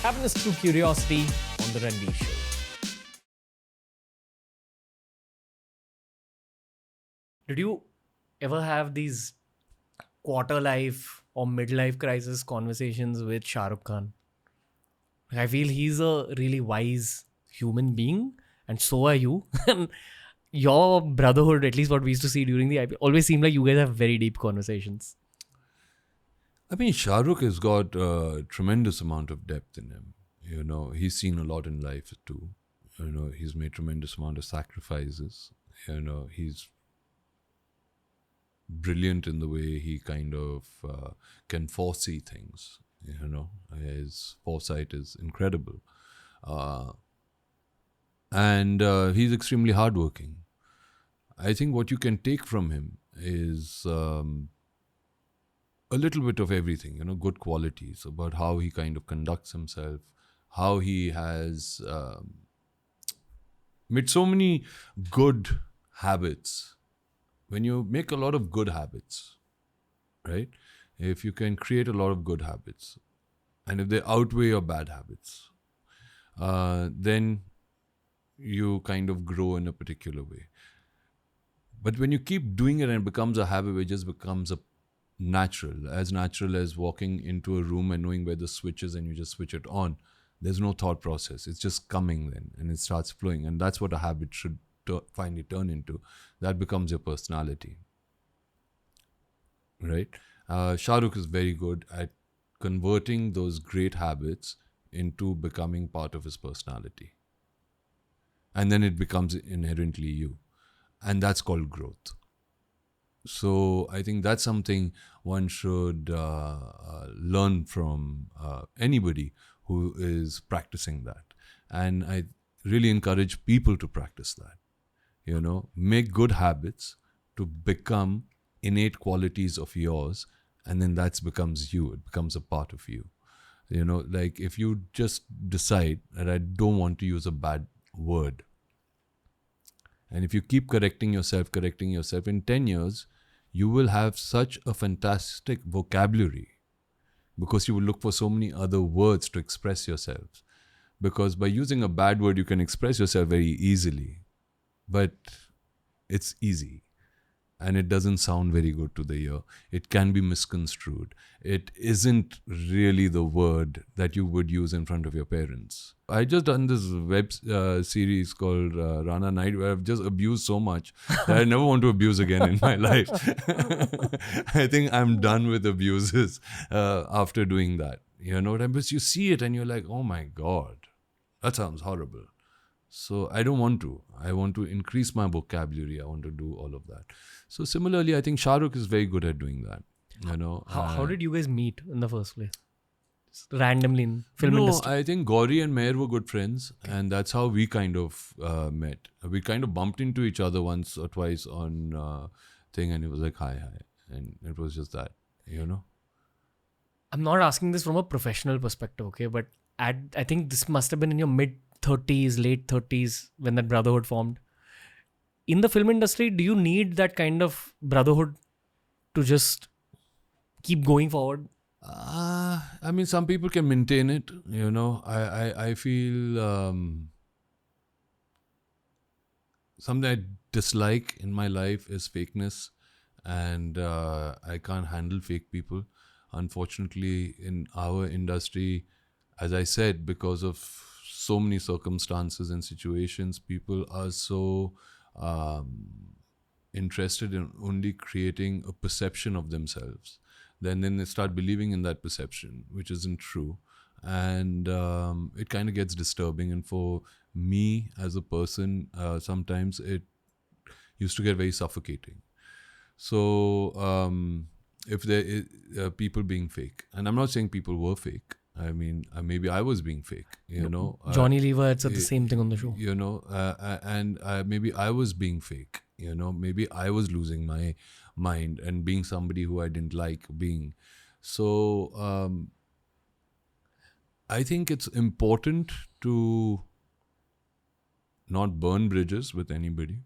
Happiness through curiosity on the Ranveer Show. Did you ever have these quarter life or midlife crisis conversations with Shah Rukh Khan? I feel he's a really wise human being, and so are you. And your brotherhood, at least what we used to see during the IPL, always seemed like you guys have very deep conversations. I mean, Shah Rukh has got a tremendous amount of depth in him. You know, he's seen a lot in life too. You know, he's made tremendous amount of sacrifices. You know, he's brilliant in the way he kind of can foresee things. You know, his foresight is incredible. Uh, and he's extremely hardworking. I think what you can take from him is a little bit of everything, you know, good qualities about how he kind of conducts himself, how he has made so many good habits. When you make a lot of good habits, right? If you can create a lot of good habits, and if they outweigh your bad habits, then you kind of grow in a particular way. But when you keep doing it and it becomes a habit, it just becomes a natural as walking into a room and knowing where the switch is and you just switch it on. There's no thought process. It's just coming then and it starts flowing. And that's what a habit should finally turn into. That becomes your personality. Right? Shah Rukh is very good at converting those great habits into becoming part of his personality. And then it becomes inherently you. And that's called growth. So I think that's something one should learn from anybody who is practicing that. And I really encourage people to practice that. You know, make good habits to become innate qualities of yours, and then that becomes you. It becomes a part of you. You know, like if you just decide that I don't want to use a bad word, and if you keep correcting yourself, in 10 years, you will have such a fantastic vocabulary because you will look for so many other words to express yourselves. Because by using a bad word, you can express yourself very easily, but it's easy. And it doesn't sound very good to the ear. It can be misconstrued. It isn't really the word that you would use in front of your parents. I just done this web series called Rana Night where I've just abused so much that I never want to abuse again in my life. I think I'm done with abuses after doing that. You know what I mean? But you see it and you're like, oh my God, that sounds horrible. So I don't want to. I want to increase my vocabulary. I want to do all of that. So similarly, I think Shah Rukh is very good at doing that. You know. How did you guys meet in the first place? Just randomly in film industry? I think Gauri and Meher were good friends, and that's how we kind of met. We kind of bumped into each other once or twice on thing, and it was like hi, and it was just that, you know. I'm not asking this from a professional perspective, okay? But I think this must have been in your mid 30s, late 30s when that brotherhood formed. In the film industry, do you need that kind of brotherhood to just keep going forward? I mean, some people can maintain it. You know, I feel something I dislike in my life is fakeness, and I can't handle fake people. Unfortunately, in our industry, as I said, because of so many circumstances and situations, people are so interested in only creating a perception of themselves. Then they start believing in that perception, which isn't true. And it kind of gets disturbing. And for me as a person, sometimes it used to get very suffocating. So if there is people being fake, and I'm not saying people were fake. I mean, maybe I was being fake, you know. Johnny Lever had said the same thing on the show. You know, and maybe I was being fake, you know. Maybe I was losing my mind and being somebody who I didn't like being. So I think it's important to not burn bridges with anybody.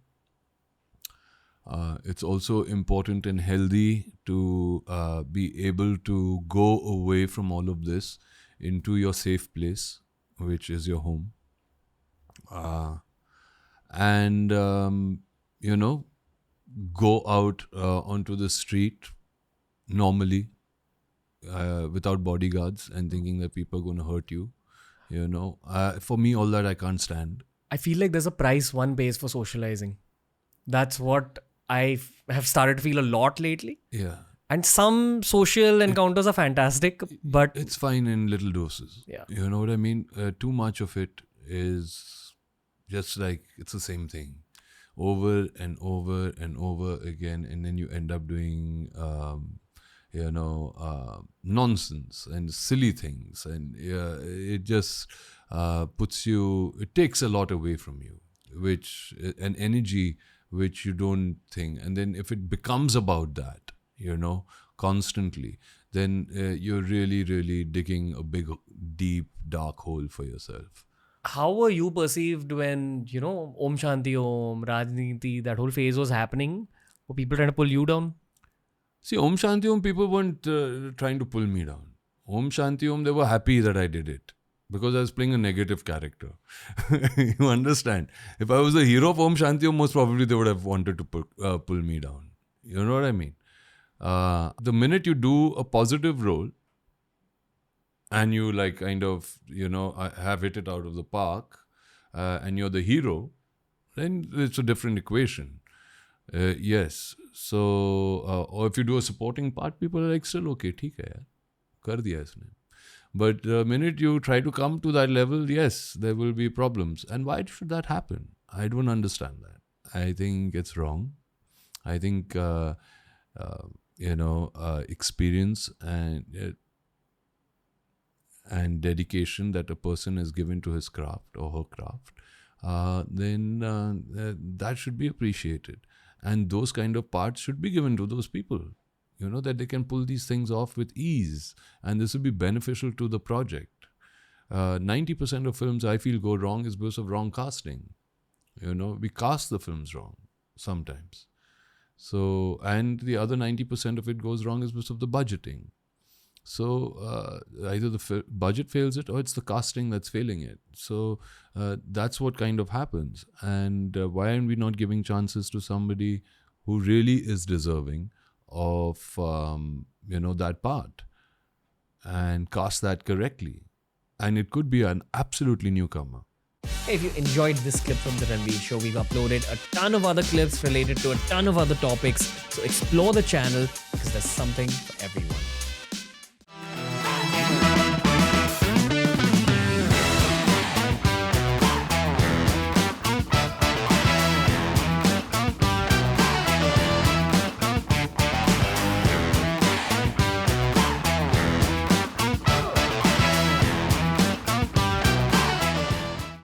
It's also important and healthy to be able to go away from all of this into your safe place, which is your home. And go out onto the street normally without bodyguards and thinking that people are going to hurt you. For me, all that I can't stand. I feel like there's a price one pays for socializing. That's what I have started to feel a lot lately. Yeah. And some social encounters are fantastic, but It's fine in little doses. Yeah. You know what I mean? Too much of it is just like it's the same thing over and over and over again. And then you end up doing, nonsense and silly things. And it just it takes a lot away from you, an energy which you don't think. And then if it becomes about that, constantly, then you're really, really digging a big, deep, dark hole for yourself. how were you perceived when, Om Shanti Om, Rajniti, that whole phase was happening? Were people trying to pull you down? See, Om Shanti Om, people weren't trying to pull me down. Om Shanti Om, they were happy that I did it because I was playing a negative character. You understand? If I was the hero of Om Shanti Om, most probably they would have wanted to pull me down. You know what I mean? The minute you do a positive role and you have hit it out of the park and you're the hero, then it's a different equation. Yes. So, or if you do a supporting part, people are like, still okay, theek hai yaar, kar diya isne. But the minute you try to come to that level, yes, there will be problems. And why should that happen? I don't understand that. I think it's wrong. I think, experience and dedication that a person is given to his craft or her craft, then that should be appreciated. And those kind of parts should be given to those people, that they can pull these things off with ease. And this will be beneficial to the project. 90% of films I feel go wrong is because of wrong casting. We cast the films wrong sometimes. So, and the other 90% of it goes wrong is because of the budgeting. So either the budget fails it or it's the casting that's failing it. So that's what kind of happens. And why are we not giving chances to somebody who really is deserving of, that part and cast that correctly? And it could be an absolutely newcomer. Hey, if you enjoyed this clip from The Ranveer Show, we've uploaded a ton of other clips related to a ton of other topics. So explore the channel because there's something for everyone.